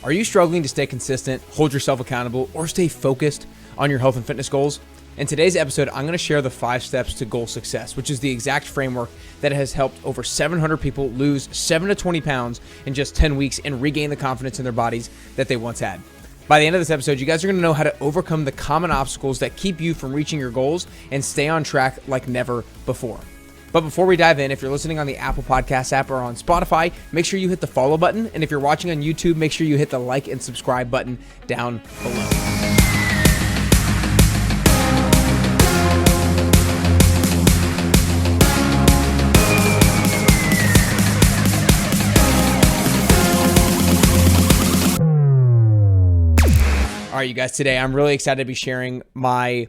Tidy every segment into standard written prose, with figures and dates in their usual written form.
Are you struggling to stay consistent, hold yourself accountable, or stay focused on your health and fitness goals? In today's episode, I'm going to share the 5 steps to goal success, which is the exact framework that has helped over 700 people lose 7 to 20 pounds in just 10 weeks and regain the confidence in their bodies that they once had. By the end of this episode, you guys are going to know how to overcome the common obstacles that keep you from reaching your goals and stay on track like never before. But before we dive in, if you're listening on the Apple Podcasts app or on Spotify, make sure you hit the follow button. And if you're watching on YouTube, make sure you hit the like and subscribe button down below. All right, you guys, today I'm really excited to be sharing my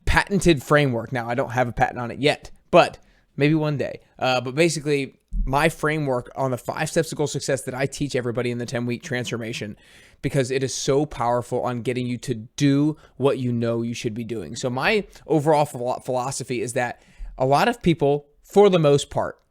patented framework. Now, I don't have a patent on it yet, but maybe one day. But basically, my framework on the 5 steps to goal success that I teach everybody in the 10-week transformation, because it is so powerful on getting you to do what you know you should be doing. So my overall philosophy is that a lot of people, for the most part,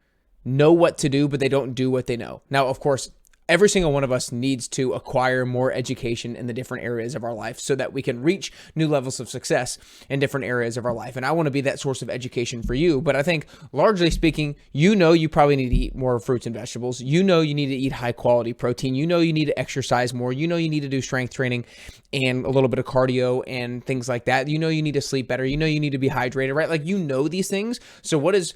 know what to do, but they don't do what they know. Now, of course, every single one of us needs to acquire more education in the different areas of our life so that we can reach new levels of success in different areas of our life. And I want to be that source of education for you. But I think largely speaking, you probably need to eat more fruits and vegetables. You need to eat high quality protein. You need to exercise more. You need to do strength training and a little bit of cardio and things like that. You need to sleep better. You need to be hydrated, right? Like, these things. So what is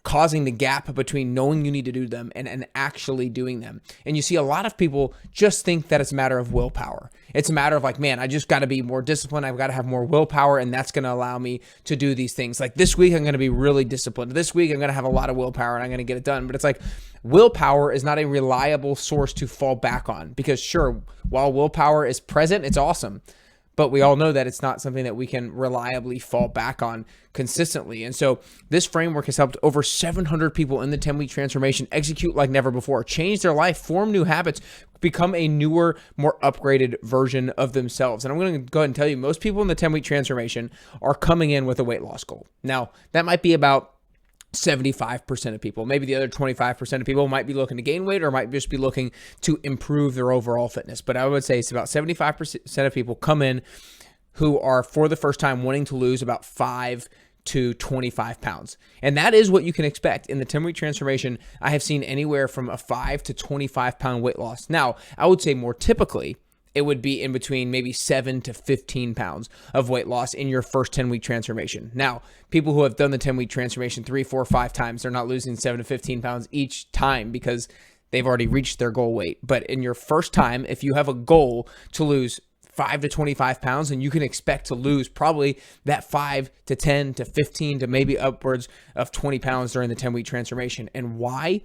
causing the gap between knowing you need to do them and actually doing them? And you see a lot of people just think that it's a matter of willpower. It's a matter of like, man, I just got to be more disciplined. I've got to have more willpower, and that's going to allow me to do these things. Like this week, I'm going to be really disciplined. This week, I'm going to have a lot of willpower and I'm going to get it done. But it's like, willpower is not a reliable source to fall back on, because sure, while willpower is present, it's awesome. But we all know that it's not something that we can reliably fall back on consistently. And so this framework has helped over 700 people in the 10-week transformation execute like never before, change their life, form new habits, become a newer, more upgraded version of themselves. And I'm going to go ahead and tell you, most people in the 10-week transformation are coming in with a weight loss goal. Now, that might be about 75% of people. Maybe the other 25% of people might be looking to gain weight or might just be looking to improve their overall fitness. But I would say it's about 75% of people come in who are, for the first time, wanting to lose about 5 to 25 pounds. And that is what you can expect. In the 10-week transformation, I have seen anywhere from a 5 to 25 pound weight loss. Now, I would say more typically, it would be in between maybe 7 to 15 pounds of weight loss in your first 10-week transformation. Now, people who have done the 10-week transformation 3, 4, 5 times, they're not losing 7 to 15 pounds each time because they've already reached their goal weight. But in your first time, if you have a goal to lose 5 to 25 pounds, and you can expect to lose probably that 5 to 10 to 15 to maybe upwards of 20 pounds during the 10-week transformation. And why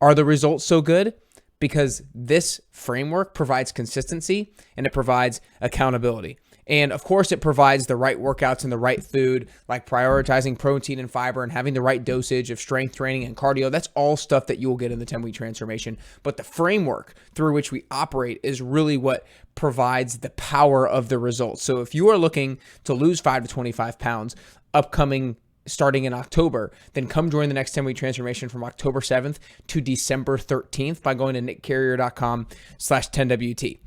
are the results so good? Because this framework provides consistency and it provides accountability. And of course, it provides the right workouts and the right food, like prioritizing protein and fiber and having the right dosage of strength training and cardio. That's all stuff that you will get in the 10-week transformation. But the framework through which we operate is really what provides the power of the results. So if you are looking to lose 5 to 25 pounds starting in October, then come join the next 10-week transformation from October 7th to December 13th by going to nickcarrier.com/10WT.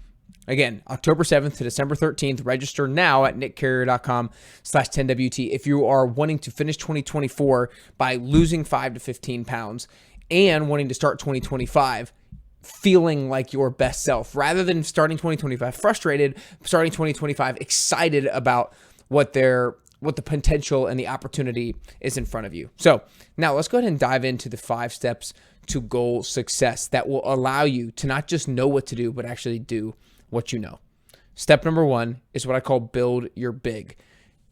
Again, October 7th to December 13th, register now at nickcarrier.com/10WT if you are wanting to finish 2024 by losing 5 to 15 pounds and wanting to start 2025 feeling like your best self, rather than starting 2025 frustrated, starting 2025 excited about what the potential and the opportunity is in front of you. So now let's go ahead and dive into the 5 steps to goal success that will allow you to not just know what to do, but actually do what you know. Step number 1 is what I call build your big.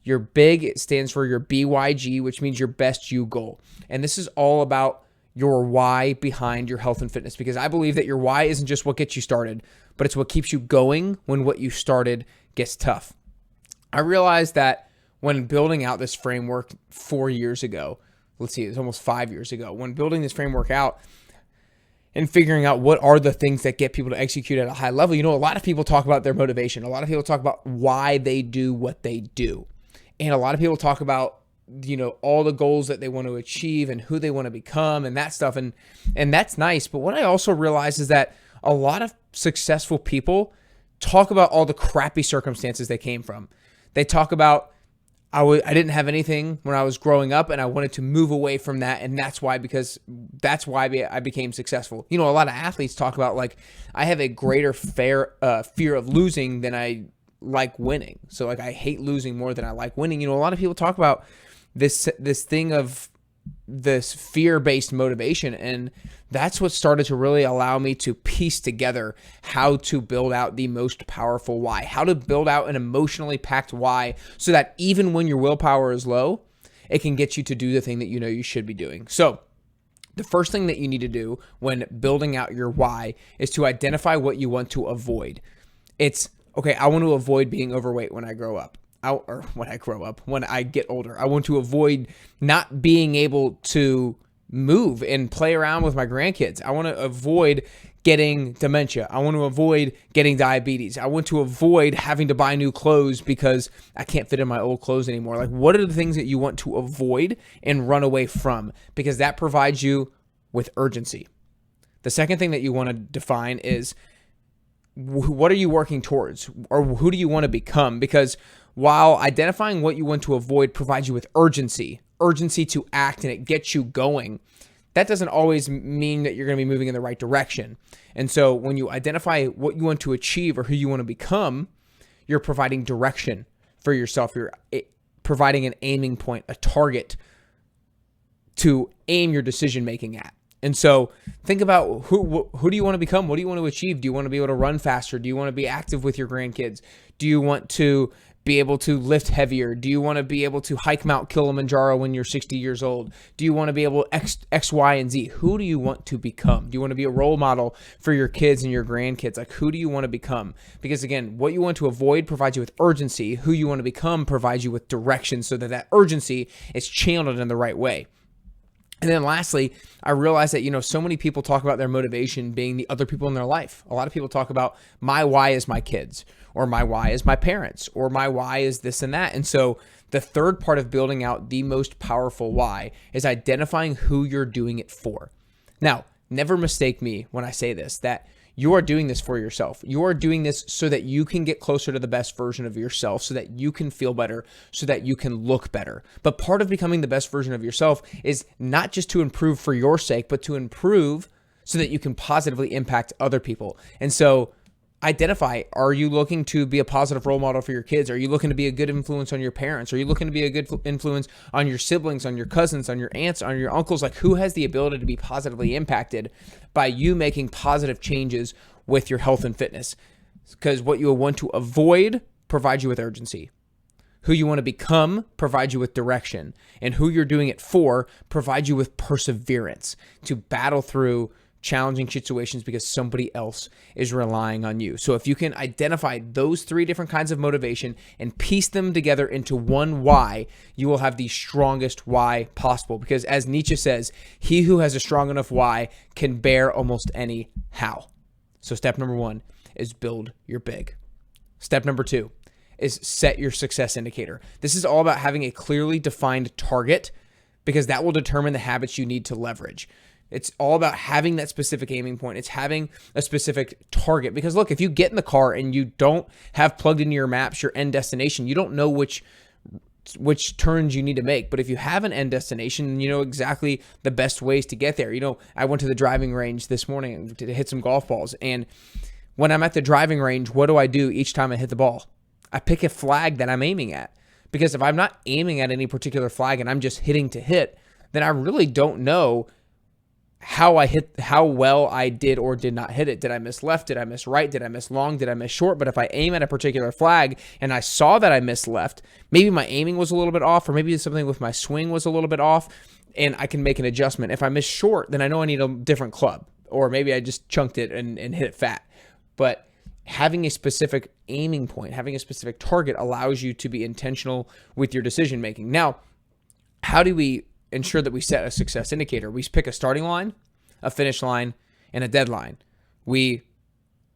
Your big, it stands for your BYG, which means your best you goal. And this is all about your why behind your health and fitness, because I believe that your why isn't just what gets you started, but it's what keeps you going when what you started gets tough. I realized that when building out this framework 4 years ago, it's almost 5 years ago, when building this framework out and figuring out what are the things that get people to execute at a high level, a lot of people talk about their motivation. A lot of people talk about why they do what they do. And a lot of people talk about, all the goals that they want to achieve and who they want to become and that stuff. And that's nice. But what I also realized is that a lot of successful people talk about all the crappy circumstances they came from. They talk about, I didn't have anything when I was growing up and I wanted to move away from that. And that's why I became successful. A lot of athletes talk about, like, I have a greater fear of losing than I like winning. So, like, I hate losing more than I like winning. A lot of people talk about this thing of this fear-based motivation, and that's what started to really allow me to piece together how to build out the most powerful why, how to build out an emotionally packed why, so that even when your willpower is low, it can get you to do the thing that you should be doing. So the first thing that you need to do when building out your why is to identify what you want to avoid. It's, okay, I want to avoid being overweight when I grow up. When I get older. I want to avoid not being able to move and play around with my grandkids. I want to avoid getting dementia. I want to avoid getting diabetes. I want to avoid having to buy new clothes because I can't fit in my old clothes anymore. Like, what are the things that you want to avoid and run away from? Because that provides you with urgency. The second thing that you want to define is, what are you working towards, or who do you want to become? Because while identifying what you want to avoid provides you with urgency to act, and it gets you going, that doesn't always mean that you're going to be moving in the right direction. And so when you identify what you want to achieve or who you want to become, you're providing direction for yourself. You're providing an aiming point, a target to aim your decision making at. And so think about who do you want to become? What do you want to achieve? Do you want to be able to run faster? Do you want to be active with your grandkids? Do you want to be able to lift heavier? Do you want to be able to hike Mount Kilimanjaro when you're 60 years old? Do you want to be able X, Y, and Z? Who do you want to become? Do you want to be a role model for your kids and your grandkids? Like, who do you want to become? Because again, what you want to avoid provides you with urgency. Who you want to become provides you with direction, so that urgency is channeled in the right way. And then lastly, I realized that, so many people talk about their motivation being the other people in their life. A lot of people talk about, my why is my kids, or my why is my parents, or my why is this and that. And so the third part of building out the most powerful why is identifying who you're doing it for. Now, never mistake me when I say this, that you are doing this for yourself. You are doing this so that you can get closer to the best version of yourself, so that you can feel better, so that you can look better. But part of becoming the best version of yourself is not just to improve for your sake, but to improve so that you can positively impact other people. And so identify, are you looking to be a positive role model for your kids? Are you looking to be a good influence on your parents? Are you looking to be a good influence on your siblings, on your cousins, on your aunts, on your uncles? Like, who has the ability to be positively impacted by you making positive changes with your health and fitness? Because what you want to avoid provides you with urgency. Who you want to become provides you with direction. And who you're doing it for provides you with perseverance to battle through challenging situations because somebody else is relying on you. So if you can identify those three different kinds of motivation and piece them together into one why, you will have the strongest why possible. Because as Nietzsche says, he who has a strong enough why can bear almost any how. So step number 1 is build your big. Step number 2 is set your success indicator. This is all about having a clearly defined target, because that will determine the habits you need to leverage. It's all about having that specific aiming point. It's having a specific target. Because look, if you get in the car and you don't have plugged into your maps your end destination, you don't know which turns you need to make. But if you have an end destination, you know exactly the best ways to get there. I went to the driving range this morning to hit some golf balls. And when I'm at the driving range, what do I do each time I hit the ball? I pick a flag that I'm aiming at. Because if I'm not aiming at any particular flag and I'm just hitting to hit, then I really don't know how well I did or did not hit it. Did I miss left? Did I miss right? Did I miss long? Did I miss short? But if I aim at a particular flag and I saw that I missed left, maybe my aiming was a little bit off, or maybe something with my swing was a little bit off, and I can make an adjustment. If I miss short, then I know I need a different club, or maybe I just chunked it and hit it fat. But having a specific aiming point, having a specific target allows you to be intentional with your decision making. Now, how do we ensure that we set a success indicator? We pick a starting line, a finish line, and a deadline. We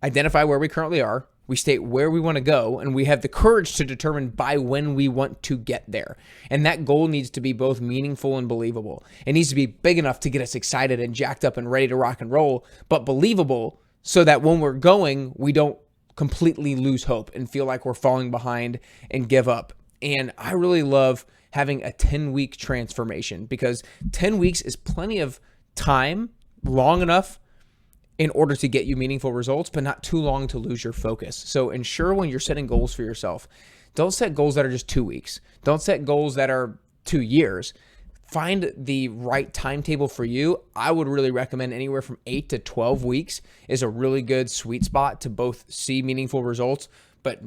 identify where we currently are, we state where we want to go, and we have the courage to determine by when we want to get there. And that goal needs to be both meaningful and believable. It needs to be big enough to get us excited and jacked up and ready to rock and roll, but believable so that when we're going, we don't completely lose hope and feel like we're falling behind and give up. And I really love having a 10-week transformation, because 10 weeks is plenty of time, long enough in order to get you meaningful results, but not too long to lose your focus. So ensure when you're setting goals for yourself, don't set goals that are just 2 weeks. Don't set goals that are 2 years. Find the right timetable for you. I would really recommend anywhere from 8 to 12 weeks is a really good sweet spot to both see meaningful results, but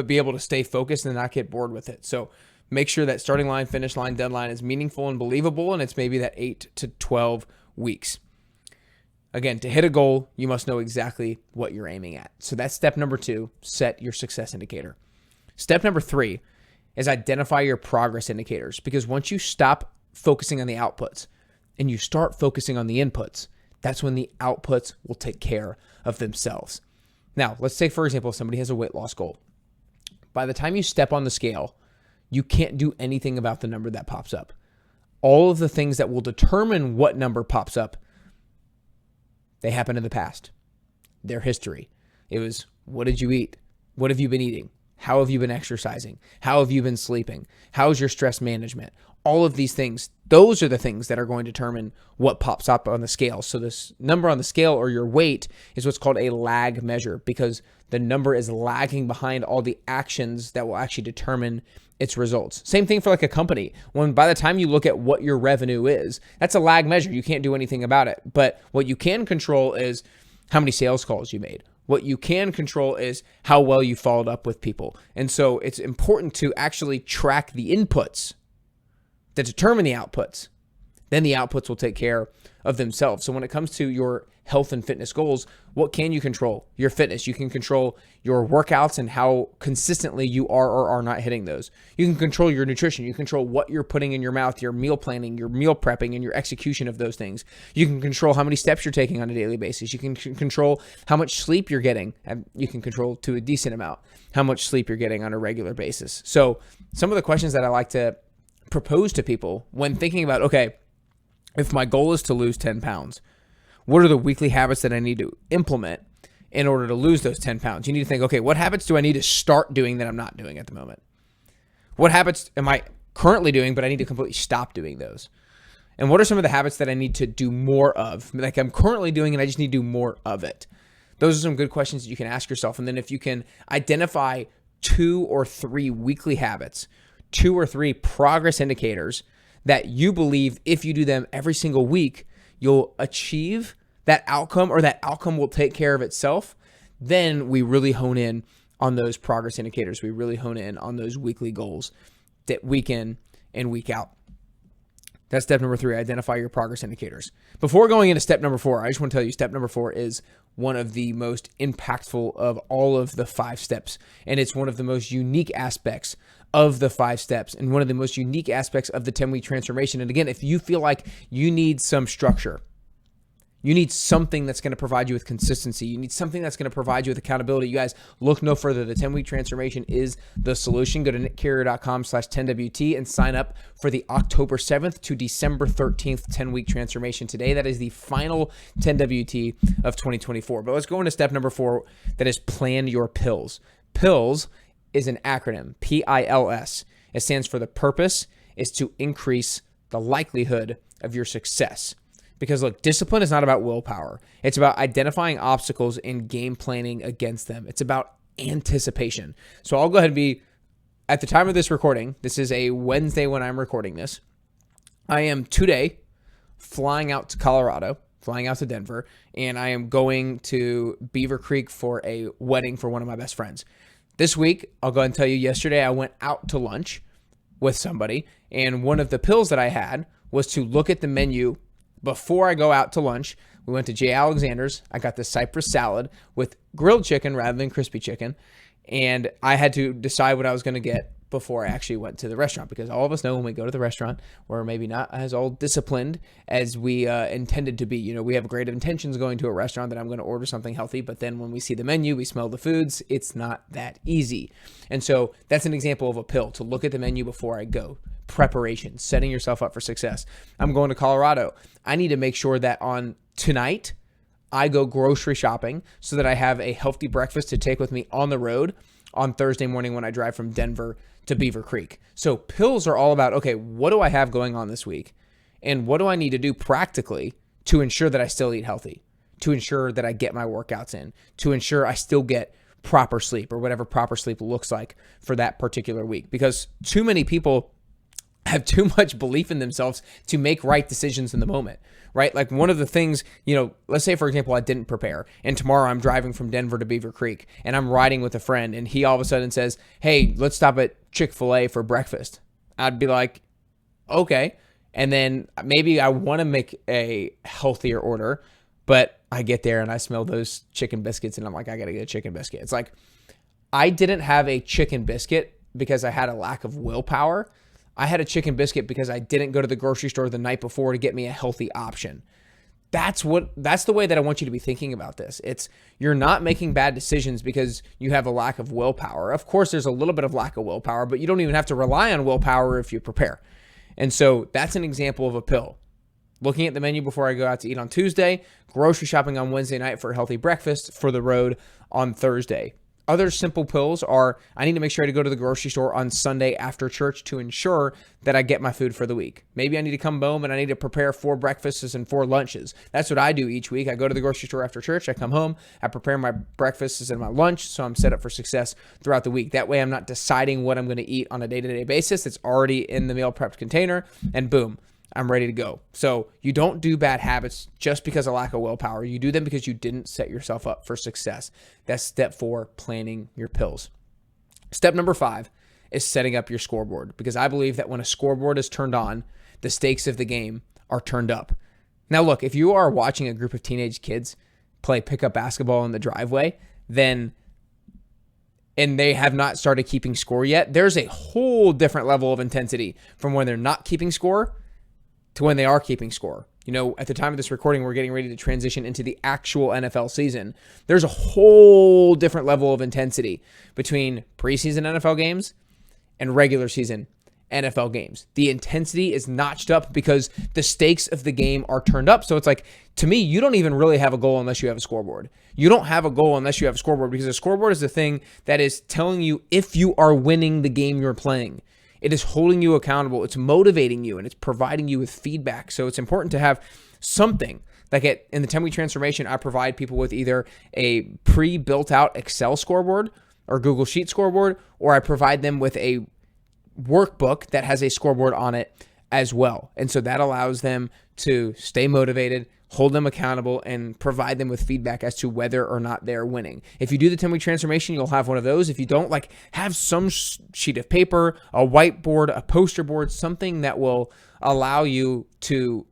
be able to stay focused and not get bored with it. So make sure that starting line, finish line, deadline is meaningful and believable, and it's maybe that 8 to 12 weeks. Again, to hit a goal, you must know exactly what you're aiming at. So that's step number 2, set your success indicator. Step number 3 is identify your progress indicators, because once you stop focusing on the outputs and you start focusing on the inputs, that's when the outputs will take care of themselves. Now, let's say, for example, somebody has a weight loss goal. By the time you step on the scale, you can't do anything about the number that pops up. All of the things that will determine what number pops up, they happened in the past. Their history. It was, what did you eat? What have you been eating? How have you been exercising? How have you been sleeping? How's your stress management? All of these things, those are the things that are going to determine what pops up on the scale. So this number on the scale, or your weight, is what's called a lag measure, because the number is lagging behind all the actions that will actually determine its results. Same thing for like a company. When by the time you look at what your revenue is, that's a lag measure. You can't do anything about it. But what you can control is how many sales calls you made. What you can control is how well you followed up with people. And so it's important to actually track the inputs that determine the outputs. Then the outputs will take care of themselves. So when it comes to your health and fitness goals, what can you control? Your fitness. You can control your workouts and how consistently you are or are not hitting those. You can control your nutrition. You control what you're putting in your mouth, your meal planning, your meal prepping, and your execution of those things. You can control how many steps you're taking on a daily basis. You can control how much sleep you're getting. And you can control, to a decent amount, how much sleep you're getting on a regular basis. So some of the questions that I like to propose to people when thinking about, okay, if my goal is to lose 10 pounds, what are the weekly habits that I need to implement in order to lose those 10 pounds? You need to think, okay, what habits do I need to start doing that I'm not doing at the moment? What habits am I currently doing, but I need to completely stop doing those? And what are some of the habits that I need to do more of? Like I'm currently doing and I just need to do more of it. Those are some good questions that you can ask yourself. And then if you can identify 2 or 3 weekly habits, 2 or 3 progress indicators that you believe if you do them every single week, you'll achieve that outcome, or that outcome will take care of itself, then we really hone in on those progress indicators. We really hone in on those weekly goals that week in and week out. That's step number 3, identify your progress indicators. Before going into step number 4, I just want to tell you step number 4 is one of the most impactful of all of the 5 steps. And it's one of the most unique aspects of the 5 steps and one of the most unique aspects of the 10-week transformation. And again, if you feel like you need some structure, you need something that's going to provide you with consistency, you need something that's going to provide you with accountability, you guys, look no further. The 10-week transformation is the solution. Go to nickcarrier.com/10WT and sign up for the October 7th to December 13th 10-week transformation today. That is the final 10WT of 2024. But let's go into step number 4, that is plan your pills. PILS is an acronym, PILS. It stands for the purpose is to increase the likelihood of your success. Because look, discipline is not about willpower. It's about identifying obstacles and game planning against them. It's about anticipation. So I'll go ahead and be, at the time of this recording, this is a Wednesday when I'm recording this, I am today flying out to Colorado, flying out to Denver, and I am going to Beaver Creek for a wedding for one of my best friends. This week, I'll go ahead and tell you, yesterday I went out to lunch with somebody, and one of the pills that I had was to look at the menu before I go out to lunch. We went to J. Alexander's. I got the Cypress salad with grilled chicken rather than crispy chicken, and I had to decide what I was going to get before I actually went to the restaurant, because all of us know when we go to the restaurant, we're maybe not as all disciplined as we intended to be. You know, we have great intentions going to a restaurant that I'm going to order something healthy, but then when we see the menu, we smell the foods, it's not that easy. And so that's an example of a pill, to look at the menu before I go. Preparation, setting yourself up for success. I'm going to Colorado. I need to make sure that on tonight, I go grocery shopping so that I have a healthy breakfast to take with me on the road on Thursday morning when I drive from Denver to Beaver Creek. So pills are all about, okay, what do I have going on this week? And what do I need to do practically to ensure that I still eat healthy, to ensure that I get my workouts in, to ensure I still get proper sleep or whatever proper sleep looks like for that particular week? Because too many people have too much belief in themselves to make right decisions in the moment, right? Like one of the things, let's say, for example, I didn't prepare and tomorrow I'm driving from Denver to Beaver Creek and I'm riding with a friend and he all of a sudden says, hey, let's stop at Chick-fil-A for breakfast. I'd be like, okay. And then maybe I want to make a healthier order, but I get there and I smell those chicken biscuits and I'm like, I got to get a chicken biscuit. It's like, I didn't have a chicken biscuit because I had a lack of willpower. I had a chicken biscuit because I didn't go to the grocery store the night before to get me a healthy option. That's the way that I want you to be thinking about this. You're not making bad decisions because you have a lack of willpower. Of course, there's a little bit of lack of willpower, but you don't even have to rely on willpower if you prepare. And so that's an example of a pill. Looking at the menu before I go out to eat on Tuesday, grocery shopping on Wednesday night for a healthy breakfast for the road on Thursday. Other simple pills are, I need to make sure to go to the grocery store on Sunday after church to ensure that I get my food for the week. Maybe I need to come home and I need to prepare 4 breakfasts and 4 lunches. That's what I do each week. I go to the grocery store after church, I come home, I prepare my breakfasts and my lunch, so I'm set up for success throughout the week. That way I'm not deciding what I'm going to eat on a day-to-day basis. It's already in the meal prepped container, and boom, I'm ready to go. So you don't do bad habits just because of lack of willpower. You do them because you didn't set yourself up for success. That's step 4, planning your pills. Step number 5 is setting up your scoreboard, because I believe that when a scoreboard is turned on, the stakes of the game are turned up. Now look, if you are watching a group of teenage kids play pickup basketball in the driveway, and they have not started keeping score yet, there's a whole different level of intensity from when they're not keeping score to when they are keeping score. At the time of this recording, we're getting ready to transition into the actual NFL season. There's a whole different level of intensity between preseason NFL games and regular season NFL games. The intensity is notched up because the stakes of the game are turned up. So it's like, to me, you don't even really have a goal unless you have a scoreboard. You don't have a goal unless you have a scoreboard, because a scoreboard is the thing that is telling you if you are winning the game you're playing. It is holding you accountable. It's motivating you, and it's providing you with feedback. So it's important to have something. Like in the 10-week transformation, I provide people with either a pre-built out Excel scoreboard or Google Sheet scoreboard, or I provide them with a workbook that has a scoreboard on it as well. And so that allows them to stay motivated, hold them accountable, and provide them with feedback as to whether or not they're winning. If you do the 10-week transformation, you'll have one of those. If you don't, have some sheet of paper, a whiteboard, a poster board, something that will allow you to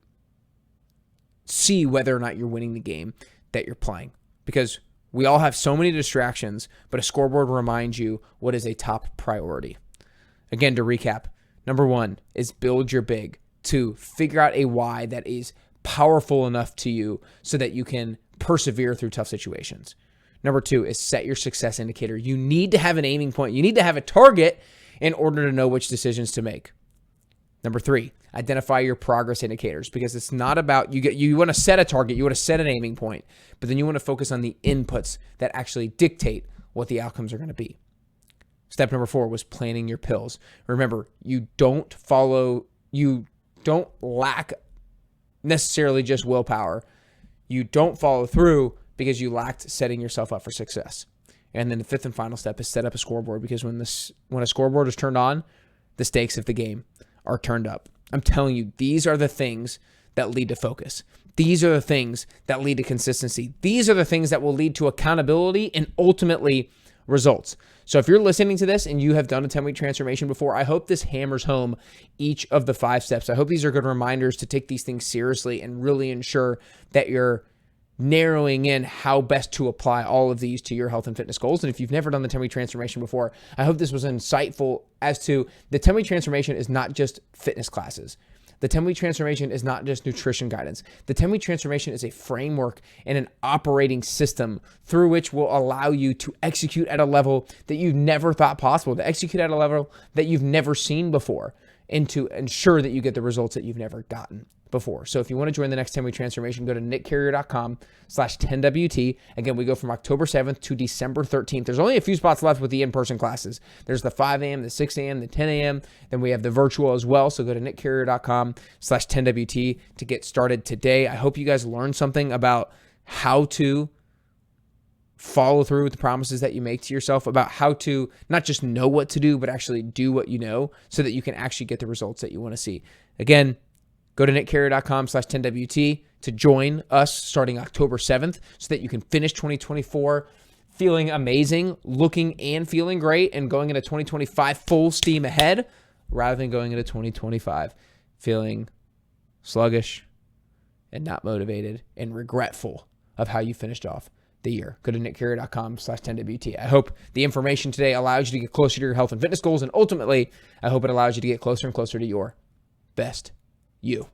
see whether or not you're winning the game that you're playing. Because we all have so many distractions, but a scoreboard reminds you what is a top priority. Again, to recap, number 1 is build your big. 2, figure out a why that is powerful enough to you so that you can persevere through tough situations. Number 2 is set your success indicator. You need to have an aiming point. You need to have a target in order to know which decisions to make. Number 3, identify your progress indicators, because it's not about you want to set a target, you want to set an aiming point, but then you want to focus on the inputs that actually dictate what the outcomes are going to be. Step number 4 was planning your pills. Remember, you don't lack necessarily just willpower. You don't follow through because you lacked setting yourself up for success. And then the 5th and final step is set up a scoreboard, because when a scoreboard is turned on, the stakes of the game are turned up. I'm telling you, these are the things that lead to focus. These are the things that lead to consistency. These are the things that will lead to accountability and ultimately results. So if you're listening to this and you have done a 10-week transformation before, I hope this hammers home each of the 5 steps. I hope these are good reminders to take these things seriously and really ensure that you're narrowing in how best to apply all of these to your health and fitness goals. And if you've never done the 10-week transformation before, I hope this was insightful as to the 10-week transformation is not just fitness classes. The 10-week transformation is not just nutrition guidance. The 10-week transformation is a framework and an operating system through which will allow you to execute at a level that you've never thought possible, to execute at a level that you've never seen before, and to ensure that you get the results that you've never gotten before. So if you want to join the next 10-week transformation, go to nickcarrier.com/10WT. Again, we go from October 7th to December 13th. There's only a few spots left with the in-person classes. There's the 5 a.m., the 6 a.m., the 10 a.m. Then we have the virtual as well. So go to nickcarrier.com/10WT to get started today. I hope you guys learned something about how to follow through with the promises that you make to yourself, about how to not just know what to do, but actually do what you know so that you can actually get the results that you want to see. Again, go to nickcarrier.com/10WT to join us starting October 7th so that you can finish 2024 feeling amazing, looking and feeling great, and going into 2025 full steam ahead rather than going into 2025 feeling sluggish and not motivated and regretful of how you finished off the year. Go to nickcarrier.com/10WT. I hope the information today allows you to get closer to your health and fitness goals, and ultimately, I hope it allows you to get closer and closer to your best you.